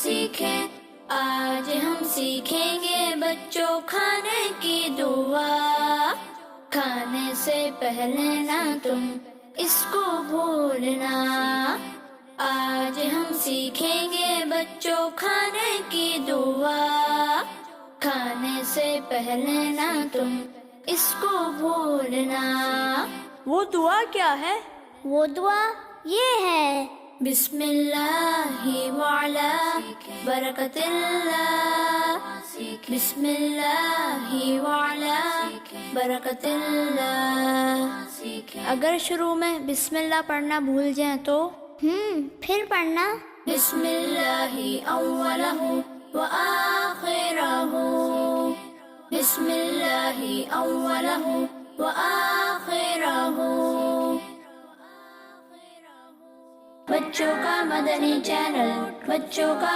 سیکھیں. آج ہم سیکھیں گے بچوں کھانے کی دعا. کھانے سے پہلے نہ تم اس کو بھولنا. آج ہم سیکھیں گے بچوں کھانے کی دعا. کھانے سے پہلے نہ تم اس کو بھولنا. وہ دعا کیا ہے؟ وہ دعا یہ ہے: بسم اللہ وعلا برکت اللہ. بسم اللہ وعلا برکت اللہ. اگر شروع میں بسم اللہ پڑھنا بھول جائیں تو؟ پھر پڑھنا: بسم اللہ اولہ وآخرہ. بسم اللہ اولہ وآخرہ. بچوں کا مدنی چینل، بچوں کا